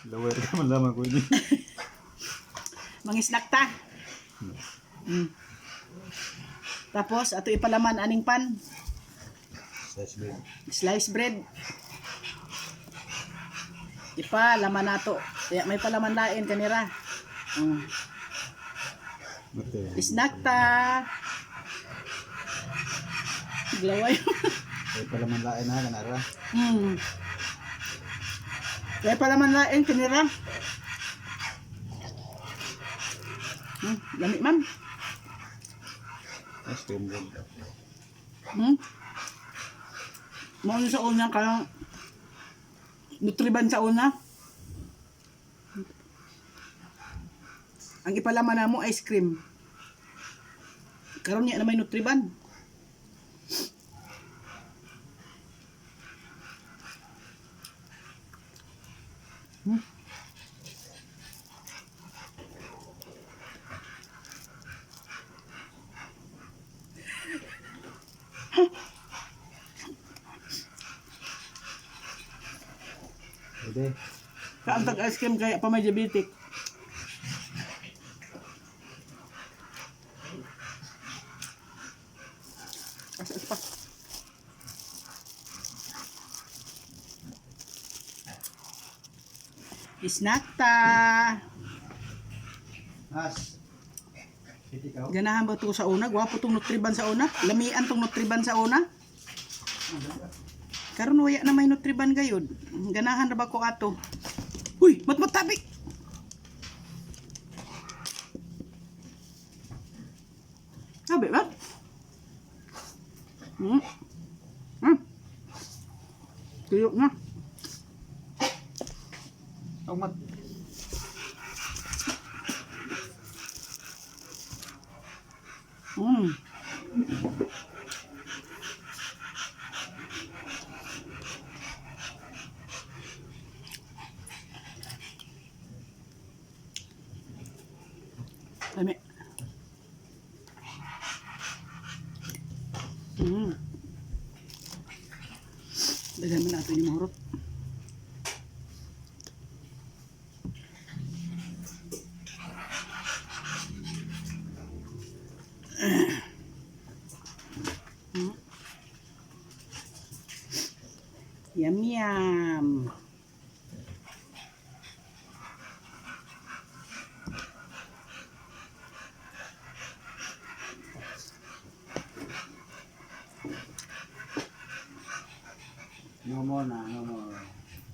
Lower ka man lamang ko ini. Mangisnak ta. Tapos ato ipalaman aning pan. Slice bread. Slice bread. Ipalaman nato. Kaya may palaman lain kanira. Okay. Snack ta. Glaway. Ay pala man lain na kanara. Kaya palaman lain kanira. Lami ma'am. Ice cream bread. Mo sa una kanang Nutriban sa una. Ang ipalaman na mo ice cream. Karon niya na may Nutriban. Pwede. Kaantag ice cream kaya pa may diabetic. Asas pa. Snack ta. As. Piti ka. Ganahan ba ito sa una? Gwapo tong Nutriban sa una? Lamian tong Nutriban sa una? Karon waya na may Nutriban gayud. Ganahan na ba ko ato? Uy, matmatabi. Sabi ba? Tuyok na. Mat. Lami. Daghan man nato ni mahurot. Yum yum.